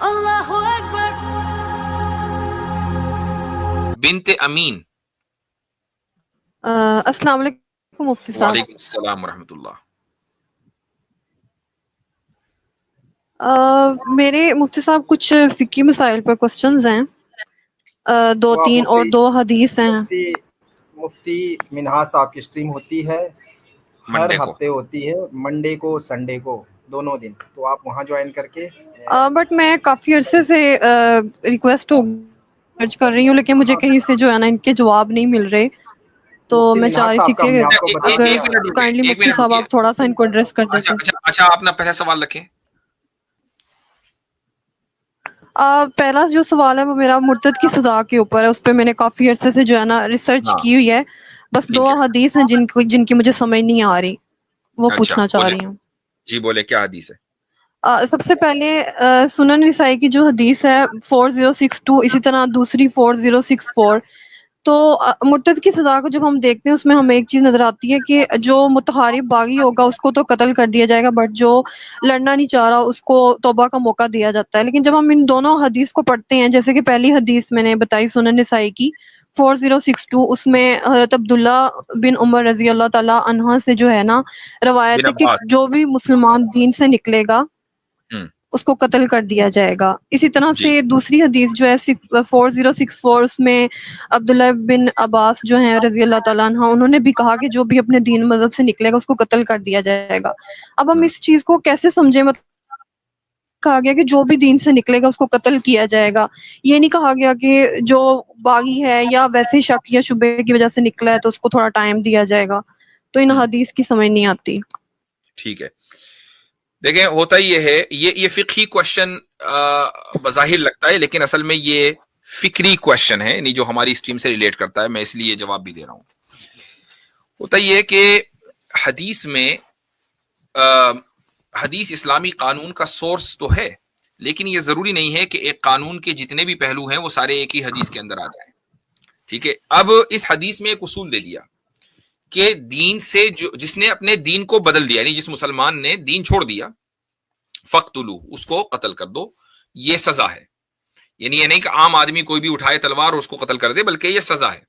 Allahu Akbar. بنت امین. السلام علیکم مفتی صاحب. وعلیکم السلام ورحمۃ اللہ. میرے مفتی صاحب کچھ فقہی مسائل پر کوسچنز ہیں، دو تین اور دو حدیث ہیں. مفتی منہاج صاحب کی اسٹریم ہوتی ہے ہر منڈے کو. ہفتے ہوتی ہے، منڈے کو سنڈے کو، دونوں دن، تو آپ وہاں جوائن کر کے بٹ میں کافی عرصے سے ریکویسٹ درج کر رہی ہوں، لیکن مجھے کہیں سے جو ہے نا ان کے جواب نہیں مل رہے، تو مفتی میں چاہ منہاج رہی تھی صاحب کا ہم کہ نے آپ کو بتا اگر ایک منٹ رکیے، کائنڈلی ایک مفتی منٹ صاحب رکیے. آپ تھوڑا سا ان کو ایڈریس کر دیتے. اچھا آپ اپنا پہلا سوال رکھیں. پہلا جو سوال ہے وہ میرا مرتد کی سزا کے اوپر ہے. اس پہ میں نے کافی عرصے سے جو ہے نا ریسرچ ہاں کی ہوئی ہے، بس ٹھیک دو ہے. حدیث ہیں جن کی مجھے سمجھ نہیں آ رہی، وہ اچھا پوچھنا چاہ بولے، رہی ہوں. جی بولے کیا حدیث ہے؟ سب سے پہلے سنن نسائی کی جو حدیث ہے 4062، اسی طرح دوسری 4064. تو مرتد کی سزا کو جب ہم دیکھتے ہیں اس میں ہمیں ایک چیز نظر آتی ہے کہ جو متحارب باغی ہوگا اس کو تو قتل کر دیا جائے گا، بٹ جو لڑنا نہیں چاہ رہا اس کو توبہ کا موقع دیا جاتا ہے. لیکن جب ہم ان دونوں حدیث کو پڑھتے ہیں، جیسے کہ پہلی حدیث میں نے بتائی سنن نسائی کی 4062، اس میں حضرت عبداللہ بن عمر رضی اللہ تعالی عنہ سے جو ہے نا روایت بن ہے کہ عباس. جو بھی مسلمان دین سے نکلے گا ہم، اس کو قتل کر دیا جائے گا. اسی طرح جی سے دوسری حدیث جو ہے 4064، اس میں عبداللہ بن عباس جو ہیں رضی اللہ تعالیٰ عنہ، انہوں نے بھی کہا کہ جو بھی اپنے دین مذہب سے نکلے گا اس کو قتل کر دیا جائے گا. اب ہم اس چیز کو کیسے سمجھیں؟ مطلب کہا گیا کہ جو بھی دین سے نکلے گا اس کو قتل کیا جائے گا، یہ نہیں کہا گیا کہ جو باغی ہے یا ویسے شک یا شبہ کی وجہ سے نکلا ہے تو اس کو تھوڑا ٹائم دیا جائے گا. تو ان حدیث کی سمجھ نہیں آتی. ٹھیک ہے. دیکھیں ہوتا یہ ہے، یہ فقہی کوشچن بظاہر لگتا ہے، لیکن اصل میں یہ فکری کوشچن ہے، یعنی جو ہماری اسٹریم سے ریلیٹ کرتا ہے. میں اس لیے جواب بھی دے رہا ہوں. ہوتا یہ کہ حدیث میں حدیث اسلامی قانون کا سورس تو ہے، لیکن یہ ضروری نہیں ہے کہ ایک قانون کے جتنے بھی پہلو ہیں وہ سارے ایک ہی حدیث کے اندر آ جائیں. ٹھیک ہے. اب اس حدیث میں ایک اصول دے دیا کہ دین سے جس نے اپنے دین کو بدل دیا، یعنی جس مسلمان نے دین چھوڑ دیا، فقتلوہ، اس کو قتل کر دو. یہ سزا ہے. یعنی یہ نہیں کہ عام آدمی کوئی بھی اٹھائے تلوار اور اس کو قتل کر دے، بلکہ یہ سزا ہے.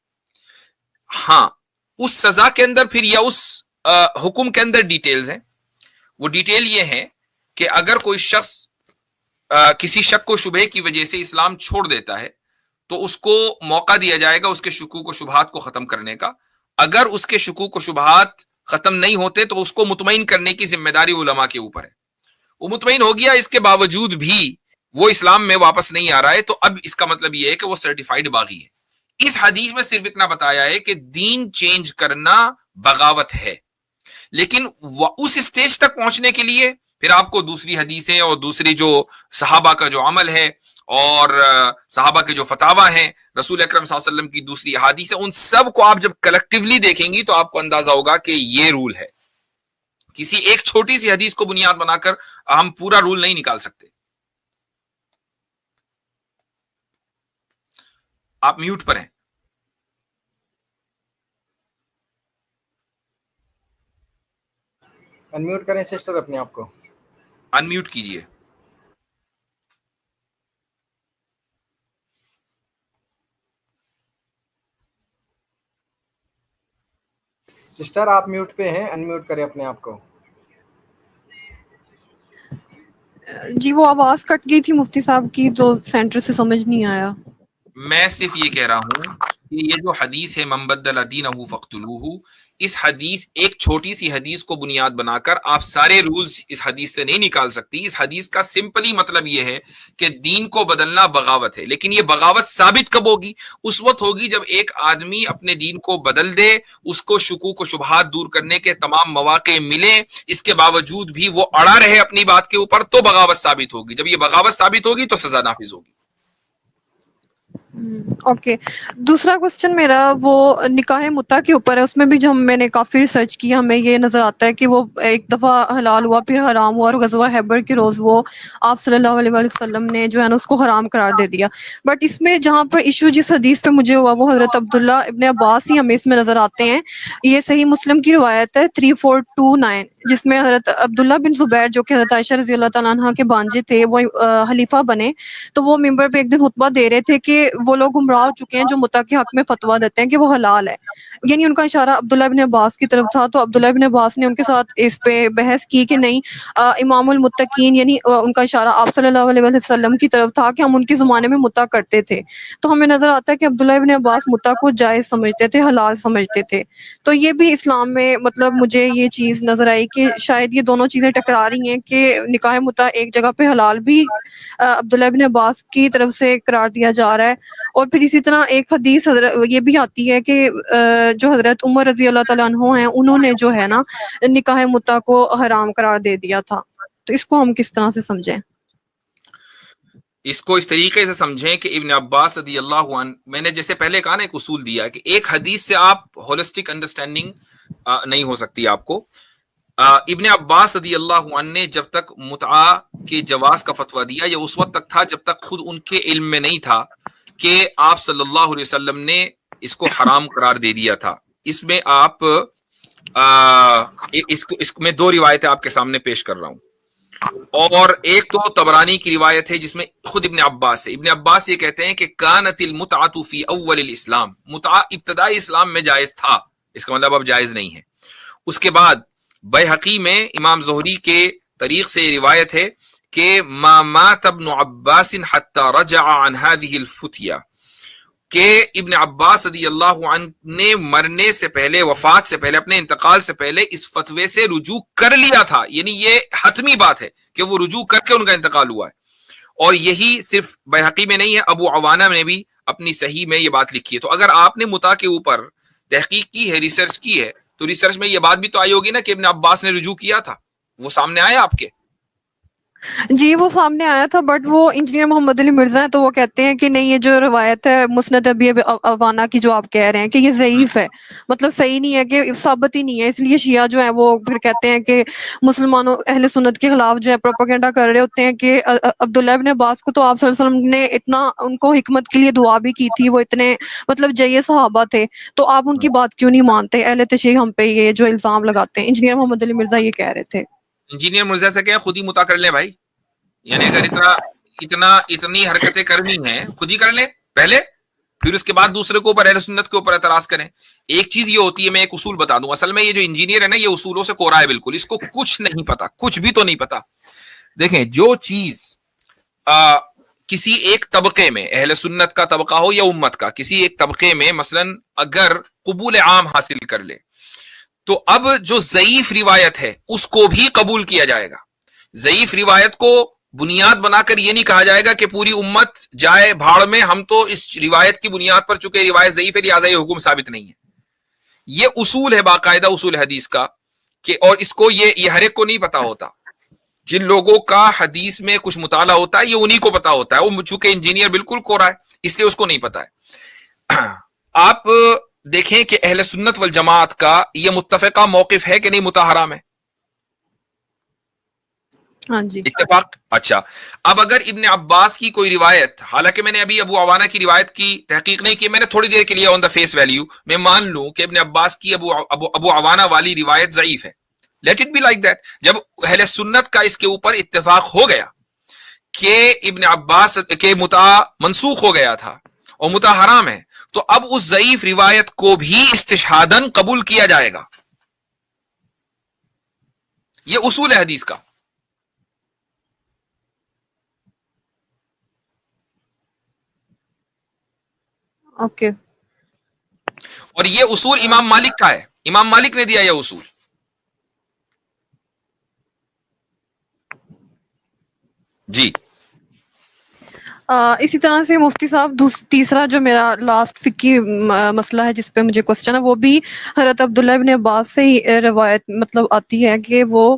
ہاں اس سزا کے اندر پھر یا اس حکم کے اندر ڈیٹیلز ہیں. وہ ڈیٹیل یہ ہے کہ اگر کوئی شخص کسی شک و شبہ کی وجہ سے اسلام چھوڑ دیتا ہے تو اس کو موقع دیا جائے گا اس کے شکوک و شبہات کو ختم کرنے کا. اگر اس کے شکوک و شبہات ختم نہیں ہوتے تو اس کو مطمئن کرنے کی ذمہ داری علماء کے اوپر ہے. وہ مطمئن ہو گیا، اس کے باوجود بھی وہ اسلام میں واپس نہیں آ رہا ہے، تو اب اس کا مطلب یہ ہے کہ وہ سرٹیفائیڈ باغی ہے. اس حدیث میں صرف اتنا بتایا ہے کہ دین چینج کرنا بغاوت ہے، لیکن اس اسٹیج تک پہنچنے کے لیے پھر آپ کو دوسری حدیثیں اور دوسری جو صحابہ کا جو عمل ہے اور صحابہ کے جو فتاوی ہیں، رسول اکرم صلی اللہ علیہ وسلم کی دوسری احادیث ہیں، ان سب کو آپ جب کلیکٹیولی دیکھیں گی تو آپ کو اندازہ ہوگا کہ یہ رول ہے. کسی ایک چھوٹی سی حدیث کو بنیاد بنا کر ہم پورا رول نہیں نکال سکتے. آپ میوٹ پر ہیں. انمیوٹ کریں سسٹر اپنے آپ کو. انمیوٹ کیجئے. سسٹر آپ میوٹ پہ ہیں، انمیوٹ کریں اپنے آپ کو. جی وہ آواز کٹ گئی تھی مفتی صاحب کی تو سینٹر سے سمجھ نہیں آیا. میں صرف یہ کہہ رہا ہوں کہ یہ جو حدیث ہے من بدل دینہ فاقتلوہ، اس حدیث ایک چھوٹی سی حدیث کو بنیاد بنا کر آپ سارے رولز اس حدیث سے نہیں نکال سکتی. اس حدیث کا سمپلی مطلب یہ ہے کہ دین کو بدلنا بغاوت ہے، لیکن یہ بغاوت ثابت کب ہوگی؟ اس وقت ہوگی جب ایک آدمی اپنے دین کو بدل دے، اس کو شکوک و شبہات دور کرنے کے تمام مواقع ملیں، اس کے باوجود بھی وہ اڑا رہے اپنی بات کے اوپر، تو بغاوت ثابت ہوگی. جب یہ بغاوت ثابت ہوگی تو سزا نافذ ہوگی. اوکے. دوسرا کوشچن میرا وہ نکاح متع کے اوپر ہے. اس میں بھی جو میں نے کافی ریسرچ کی، ہمیں یہ نظر آتا ہے کہ وہ ایک دفعہ حلال ہوا پھر حرام ہوا، اور غزوہ خیبر کے روز وہ آپ صلی اللہ علیہ وآلہ وسلم نے جو ہے نا اس کو حرام قرار دے دیا. بٹ اس میں جہاں پر ایشو جس حدیث پہ مجھے ہوا وہ حضرت عبداللہ ابن عباس ہی ہمیں اس میں نظر آتے ہیں. یہ صحیح مسلم کی روایت ہے 3429، جس میں حضرت عبداللہ بن زبیر جو کہ حضرت عائشہ رضی اللہ تعالیٰ عنہ کے بانجے تھے، وہ خلیفہ بنے. تو وہ ممبر پہ ایک دن خطبہ دے رہے تھے کہ وہ لوگ گمراہ ہو چکے ہیں جو متع کے حق میں فتویٰ دیتے ہیں کہ وہ حلال ہے. یعنی ان کا اشارہ عبداللہ ابن عباس کی طرف تھا. تو عبداللہ ابن عباس نے ان کے ساتھ اس پہ بحث کی کہ نہیں، امام المتقین یعنی ان کا اشارہ آپ صلی اللہ علیہ وسلم کی طرف تھا کہ ہم ان کے زمانے میں متع کرتے تھے. تو ہمیں نظر آتا ہے کہ عبداللہ ابن عباس متع کو جائز سمجھتے تھے، حلال سمجھتے تھے. تو یہ بھی اسلام میں مطلب مجھے یہ چیز نظر آئی کہ شاید یہ دونوں چیزیں ٹکرا رہی ہیں کہ نکاح متع ایک جگہ پہ حلال بھی عبداللہ ابن عباس کی طرف سے قرار دیا جا رہا ہے، اور پھر اسی طرح ایک حدیث یہ بھی آتی ہے کہ جو حضرت عمر رضی اللہ تعالیٰ عنہ ہیں انہوں نے جو ہے نا نکاح متع کو حرام قرار دے دیا تھا. تو اس کو ہم کس طرح سے سمجھیں؟ اس کو اس طریقے سے سمجھیں کہ ابن عباس رضی اللہ عنہ، میں نے جیسے پہلے کہا نا ایک اصول دیا کہ ایک حدیث سے آپ ہولسٹک انڈرسٹینڈنگ نہیں ہو سکتی آپ کو. ابن عباس رضی اللہ عنہ نے جب تک متعہ کے جواز کا فتویٰ دیا یہ اس وقت تک تھا جب تک خود ان کے علم میں نہیں تھا کہ آپ صلی اللہ علیہ وسلم نے اس کو حرام قرار دے دیا تھا. اس میں آپ اس میں دو روایتیں آپ کے سامنے پیش کر رہا ہوں، اور ایک تو طبرانی کی روایت ہے جس میں خود ابن عباس ہے. ابن عباس یہ کہتے ہیں کہ کانت المتعۃ فی اول الاسلام، متعہ ابتدائی اسلام میں جائز تھا، اس کا مطلب اب جائز نہیں ہے. اس کے بعد بیہقی میں امام زہری کے طریق سے روایت ہے کہ ما مات ابن عباس حتی رجع عن هذه الفتیہ، کہ ابن عباس رضی اللہ عنہ نے مرنے سے پہلے، وفات سے پہلے، اپنے انتقال سے پہلے اس فتوے سے رجوع کر لیا تھا. یعنی یہ حتمی بات ہے کہ وہ رجوع کر کے ان کا انتقال ہوا ہے. اور یہی صرف بیہقی میں نہیں ہے، ابو عوانہ نے بھی اپنی صحیح میں یہ بات لکھی ہے. تو اگر آپ نے متع کے اوپر تحقیق کی ہے، ریسرچ کی ہے، تو ریسرچ میں یہ بات بھی تو آئی ہوگی نا کہ ابن عباس نے رجوع کیا تھا. وہ سامنے آیا آپ کے؟ جی وہ سامنے آیا تھا، بٹ وہ انجینئر محمد علی مرزا ہیں تو وہ کہتے ہیں کہ نہیں، یہ جو روایت ہے مسند ابی عوانہ کی جو آپ کہہ رہے ہیں کہ یہ ضعیف ہے، مطلب صحیح نہیں ہے، کہ ثابت ہی نہیں ہے. اس لیے شیعہ جو ہے وہ پھر کہتے ہیں کہ مسلمانوں اہل سنت کے خلاف جو ہے پروپیگنڈا کر رہے ہوتے ہیں کہ عبداللہ ابن عباس کو تو آپ صلی اللہ علیہ وسلم نے اتنا ان کو حکمت کے لیے دعا بھی کی تھی، وہ اتنے مطلب جیے صحابہ تھے، تو آپ ان کی بات کیوں نہیں مانتے؟ اہل تشیع ہم پہ یہ جو الزام لگاتے ہیں. انجینئر محمد علی مرزا یہ کہہ رہے تھے. انجینئر مرزا سے کہیں خود ہی متع کر لیں بھائی. یعنی اگر اتنی حرکتیں کرنی ہیں خود ہی کر لیں پہلے، پھر اس کے بعد دوسرے کو اوپر اہل سنت کے اوپر اعتراض کریں. ایک چیز یہ ہوتی ہے، میں ایک اصول بتا دوں، اصل میں یہ جو انجینئر ہے نا یہ اصولوں سے کوڑا ہے بالکل، اس کو کچھ نہیں پتا، کچھ بھی تو نہیں پتا. دیکھیں جو چیز کسی ایک طبقے میں، اہل سنت کا طبقہ ہو یا امت کا، کسی ایک طبقے میں مثلا اگر قبول عام حاصل کر لے تو اب جو ضعیف روایت ہے اس کو بھی قبول کیا جائے گا. ضعیف روایت کو بنیاد بنا کر یہ نہیں کہا جائے گا کہ پوری امت جائے بھاڑ میں، ہم تو اس روایت کی بنیاد پر چونکہ روایت ضعیف ہے لہٰذا یہ حکم ثابت نہیں ہے. یہ اصول ہے باقاعدہ اصول حدیث کا کہ، اور اس کو یہ ہر ایک کو نہیں پتا ہوتا. جن لوگوں کا حدیث میں کچھ مطالعہ ہوتا ہے یہ انہی کو پتا ہوتا ہے. وہ چونکہ انجینئر بالکل کورا ہے اس لیے اس کو نہیں پتا ہے. آپ دیکھیں کہ اہل سنت والجماعت کا یہ متفقہ موقف ہے کہ نہیں متع حرام ہے؟ ہاں جی اتفاق. اچھا، اب اگر ابن عباس کی کوئی روایت، حالانکہ میں نے ابھی ابو عوانہ کی روایت کی تحقیق نہیں کی، میں نے تھوڑی دیر کے لیے آن دا فیس ویلیو میں مان لوں کہ ابن عباس کی ابو عوانہ والی روایت ضعیف ہے، let it be like that. جب اہل سنت کا اس کے اوپر اتفاق ہو گیا کہ ابن عباس کے متع منسوخ ہو گیا تھا اور متع حرام ہے، تو اب اس ضعیف روایت کو بھی استشہاداً قبول کیا جائے گا. یہ اصول ہے حدیث کا. اوکے. اور یہ اصول امام مالک کا ہے، امام مالک نے دیا یہ اصول. جی اسی طرح سے مفتی صاحب تیسرا جو میرا لاسٹ فقی مسئلہ ہے جس پہ مجھے کوسچن ہے، وہ بھی حضرت عبداللہ ابن عباس سے ہی روایت مطلب آتی ہے کہ وہ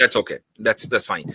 that's okay, that's fine।